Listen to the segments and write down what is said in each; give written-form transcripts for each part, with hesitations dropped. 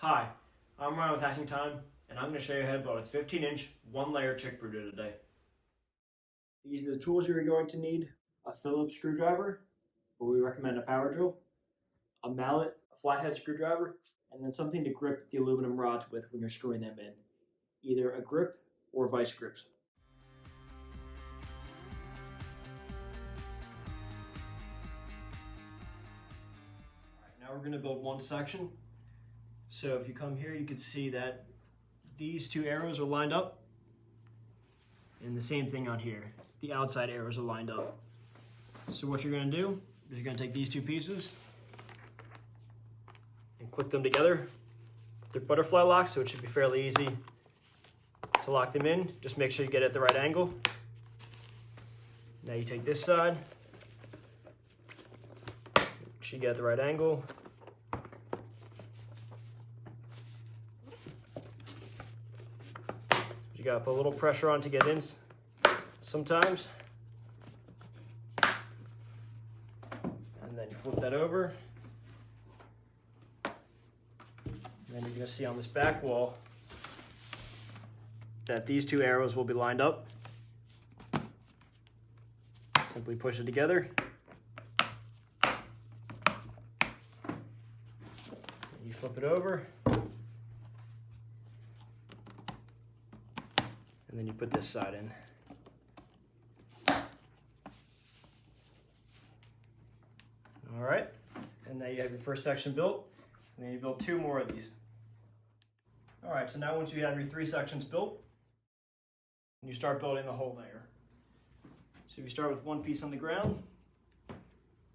Hi, I'm Ryan with Hatching Time, and I'm going to show you how to build a 15-inch, one-layer chick brooder today. These are the tools you're going to need: a Phillips screwdriver, or we recommend a power drill, a mallet, a flathead screwdriver, and then something to grip the aluminum rods with when you're screwing them in, either a grip or vice grips. Now we're going to build one section. So if you come here, you can see that these two arrows are lined up, and the same thing on here. The outside arrows are lined up. So what you're going to do is you're going to take these two pieces and click them together. They're butterfly locks, so it should be fairly easy to lock them in. Just make sure you get it at the right angle. Now you take this side, should get at the right angle. You gotta put a little pressure on to get in sometimes. And then you flip that over. And then you're gonna see on this back wall that these two arrows will be lined up. Simply push it together. You flip it over, and then you put this side in. All right, and now you have your first section built, and then you build two more of these. All right, so now once you have your three sections built, you start building the whole layer. So you start with one piece on the ground,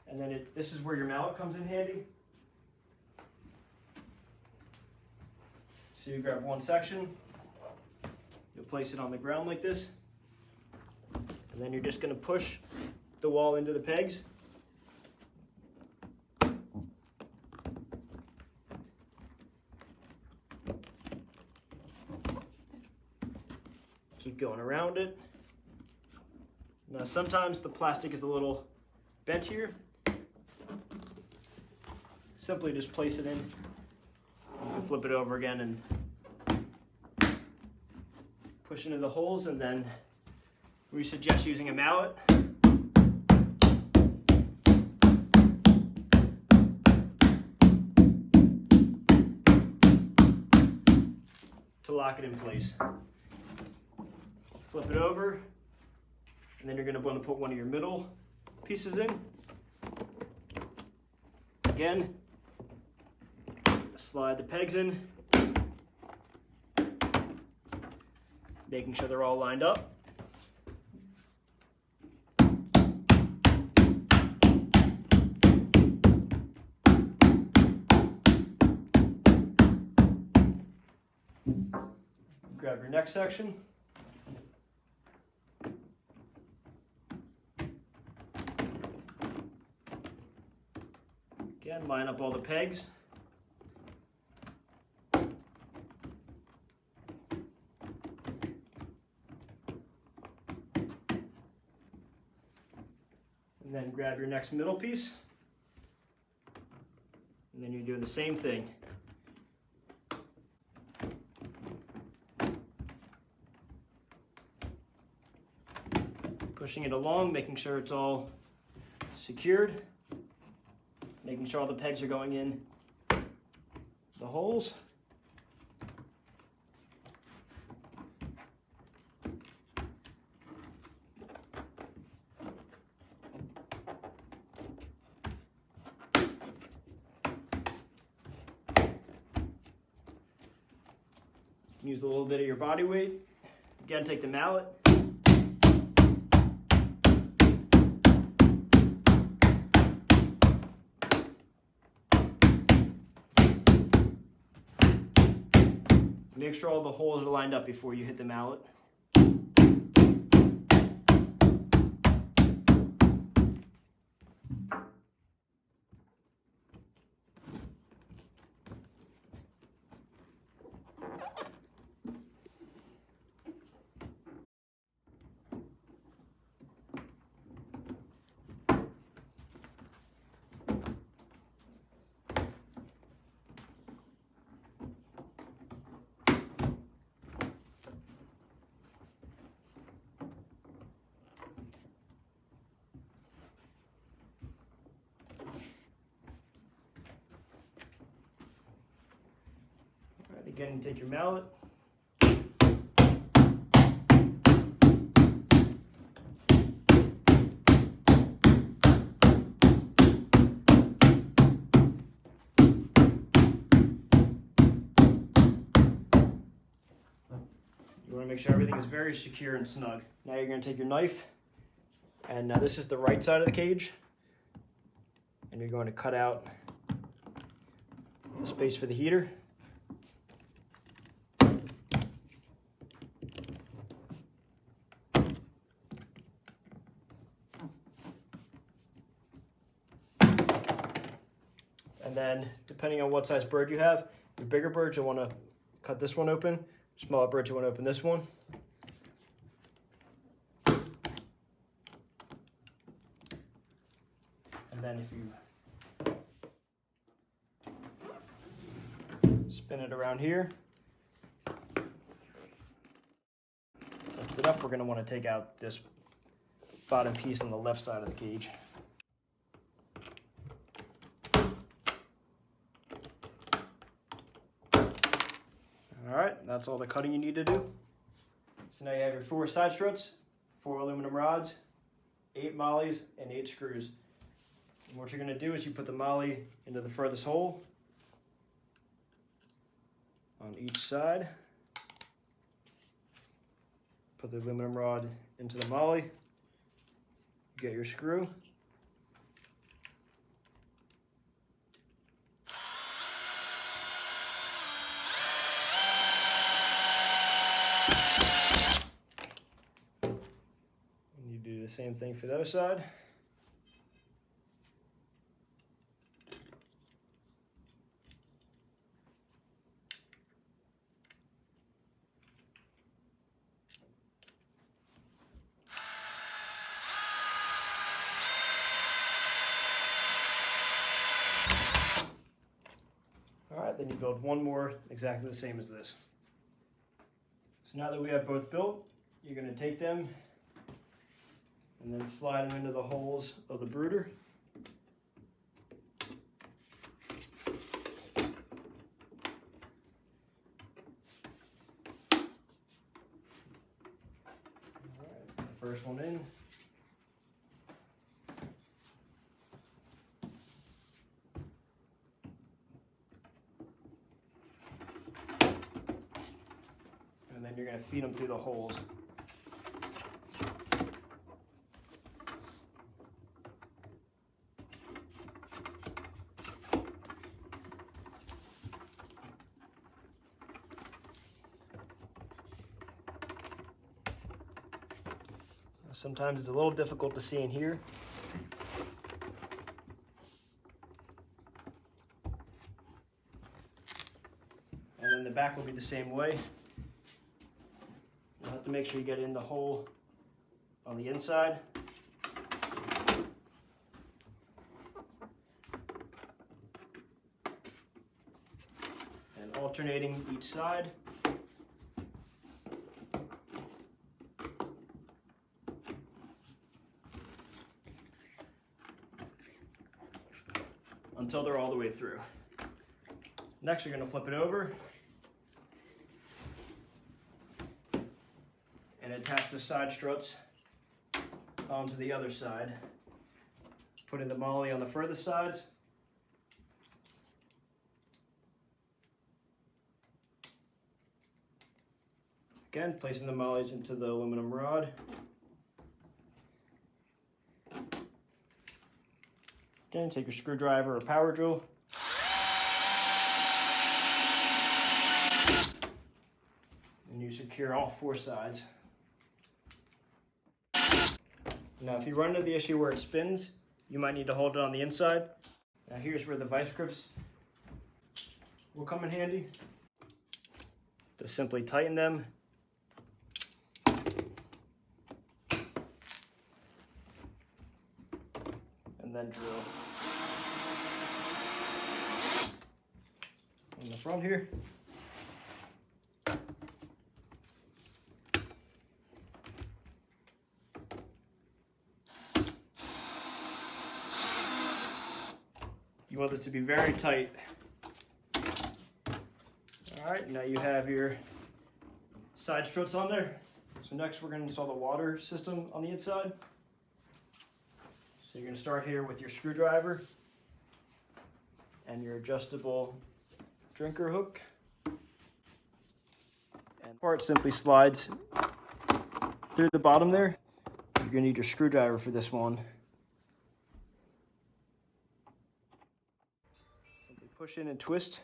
and then this is where your mallet comes in handy. So you grab one section, you'll place it on the ground like this, and then you're just going to push the wall into the pegs. Keep going around it. Now sometimes the plastic is a little bent here. Simply just place it in. You can flip it over again and push into the holes, and then we suggest using a mallet. To lock it in place. Flip it over, and then you're going to want to put one of your middle pieces in. Again, slide the pegs in, making sure they're all lined up. Grab your next section. Again, line up all the pegs. And then grab your next middle piece. And then you're doing the same thing. Pushing it along, making sure it's all secured. Making sure all the pegs are going in the holes. Use a little bit of your body weight. Again, take the mallet. Make sure all the holes are lined up before you hit the mallet. Again, take your mallet. You want to make sure everything is very secure and snug. Now you're going to take your knife, and now this is the right side of the cage, and you're going to cut out the space for the heater. And then, depending on what size bird you have, your bigger birds, you'll want to cut this one open. Smaller birds, you want to open this one. And then if you spin it around here, lift it up, we're going to want to take out this bottom piece on the left side of the cage. Alright, that's all the cutting you need to do. So now you have your 4 side struts, 4 aluminum rods, 8 mollies, and 8 screws. And what you're going to do is you put the molly into the furthest hole on each side. Put the aluminum rod into the molly. Get your screw. The same thing for the other side. All right, then you build one more exactly the same as this. So now that we have both built, you're going to take them and then slide them into the holes of the brooder. All right, the first one in. And then you're going to feed them through the holes. Sometimes it's a little difficult to see in here. And then the back will be the same way. You'll have to make sure you get in the hole on the inside. And alternating each side. Until they're all the way through. Next, you're going to flip it over and attach the side struts onto the other side. Putting the molly on the furthest sides. Again, placing the mollies into the aluminum rod. Again, take your screwdriver or power drill. And you secure all 4 sides. Now, if you run into the issue where it spins, you might need to hold it on the inside. Now, here's where the vice grips will come in handy. To simply tighten them. And then drill in the front here. You want this to be very tight. All Alright, now you have your side struts on there. So next we're going to install the water system on the inside. So you're going to start here with your screwdriver and your adjustable drinker hook. And the part simply slides through the bottom there. You're going to need your screwdriver for this one. Simply push in and twist.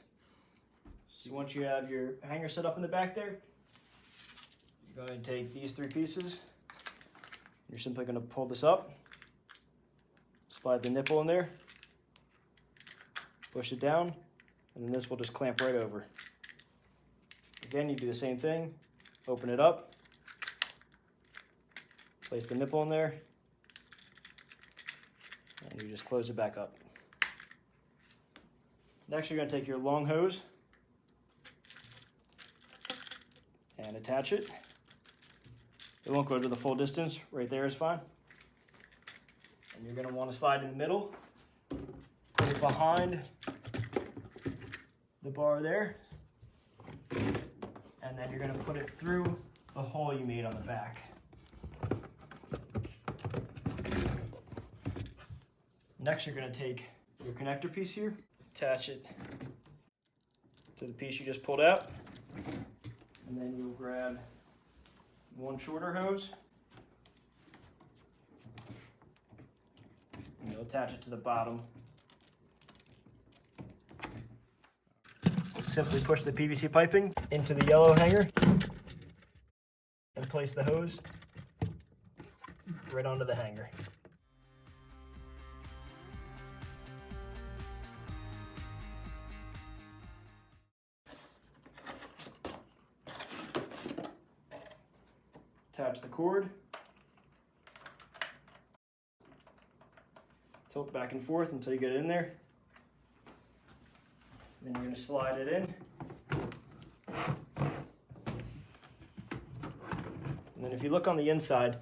So once you have your hanger set up in the back there, you're going to take these 3 pieces. You're simply going to pull this up, slide the nipple in there, push it down, and then this will just clamp right over. Again, you do the same thing, open it up, place the nipple in there, and you just close it back up. Next, you're going to take your long hose and attach it. It won't go to the full distance, right there is fine. And you're going to want to slide in the middle, put it behind the bar there, and then you're going to put it through the hole you made on the back. Next, you're going to take your connector piece here, attach it to the piece you just pulled out, and then you'll grab one shorter hose, and you'll attach it to the bottom. Simply push the PVC piping into the yellow hanger and place the hose right onto the hanger. Attach the cord, tilt back and forth until you get it in there. Then you're going to slide it in. And then if you look on the inside,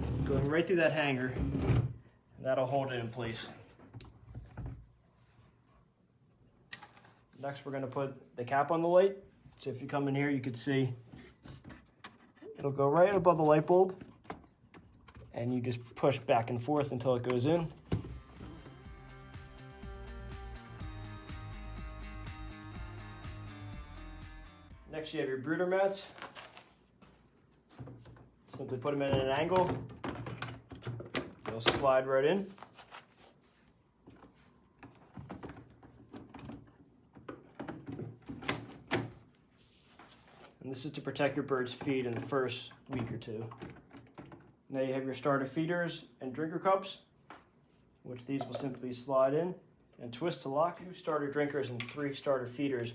it's going right through that hanger, and that'll hold it in place. Next, we're going to put the cap on the light. So if you come in here, you can see it'll go right above the light bulb, and you just push back and forth until it goes in. Next, you have your brooder mats. Simply put them in an angle. They'll slide right in. And this is to protect your bird's feed in the first week or 2. Now you have your starter feeders and drinker cups, which these will simply slide in and twist to lock. 2 starter drinkers and 3 starter feeders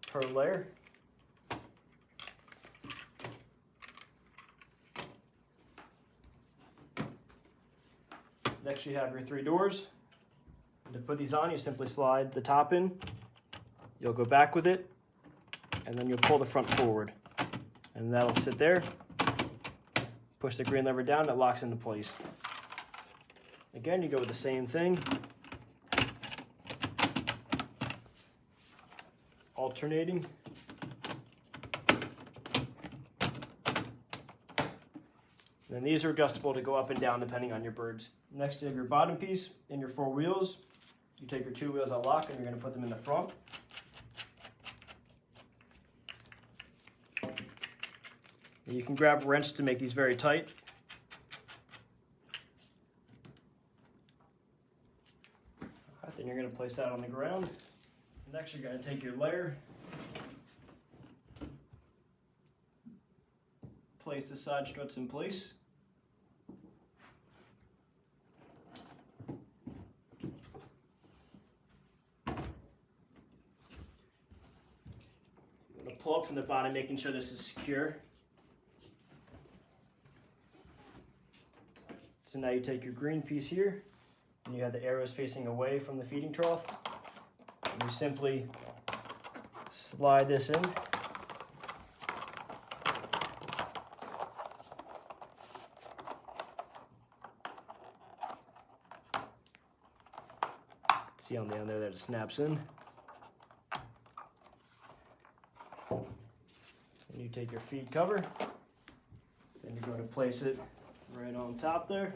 per layer. Next, you have your 3 doors. And to put these on, you simply slide the top in. You'll go back with it, and then you'll pull the front forward. And that'll sit there. Push the green lever down, it locks into place. Again, you go with the same thing. Alternating. And then these are adjustable to go up and down depending on your birds. Next, you have your bottom piece and your 4 wheels. You take your 2 wheels that lock and you're going to put them in the front. You can grab a wrench to make these very tight. Then you're going to place that on the ground. Next, you're going to take your layer, place the side struts in place. I'm going to pull up from the bottom, making sure this is secure. So now you take your green piece here, and you have the arrows facing away from the feeding trough. And you simply slide this in. See on the end there that it snaps in. take your feed cover, then you're going to place it right on top there.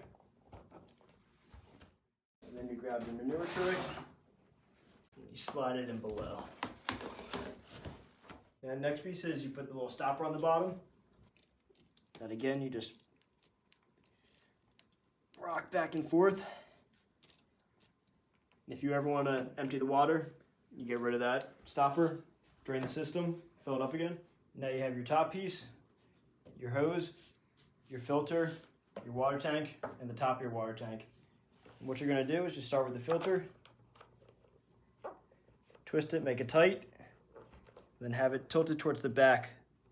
And then you grab your manure tray, and you slide it in below. And next piece is you put the little stopper on the bottom. That again, you just rock back and forth. If you ever want to empty the water, you get rid of that stopper, drain the system, fill it up again. Now you have your top piece, your hose, your filter, your water tank, and the top of your water tank. And what you're going to do is just start with the filter, twist it, make it tight, then have it tilted towards the back,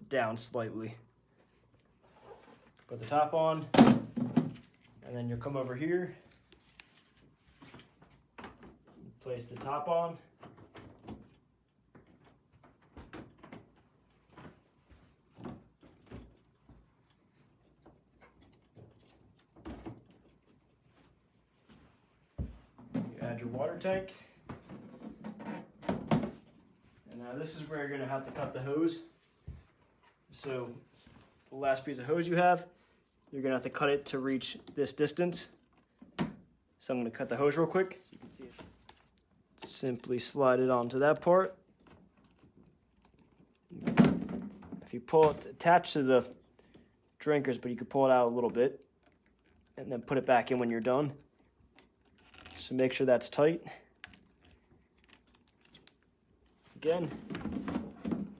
down slightly. Put the top on, and then you'll come over here, place the top on, add your water tank, and now this is where you're going to have to cut the hose. So the last piece of hose you have, you're going to have to cut it to reach this distance. So I'm going to cut the hose real quick so you can see it. Simply slide it onto that part. If you pull it, attached to the drinkers, but you can pull it out a little bit and then put it back in when you're done. So make sure that's tight. Again,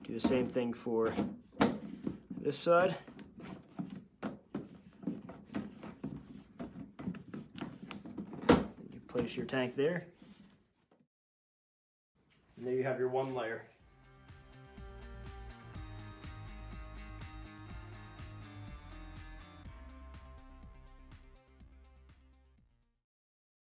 do the same thing for this side. You place your tank there. And there you have your one layer.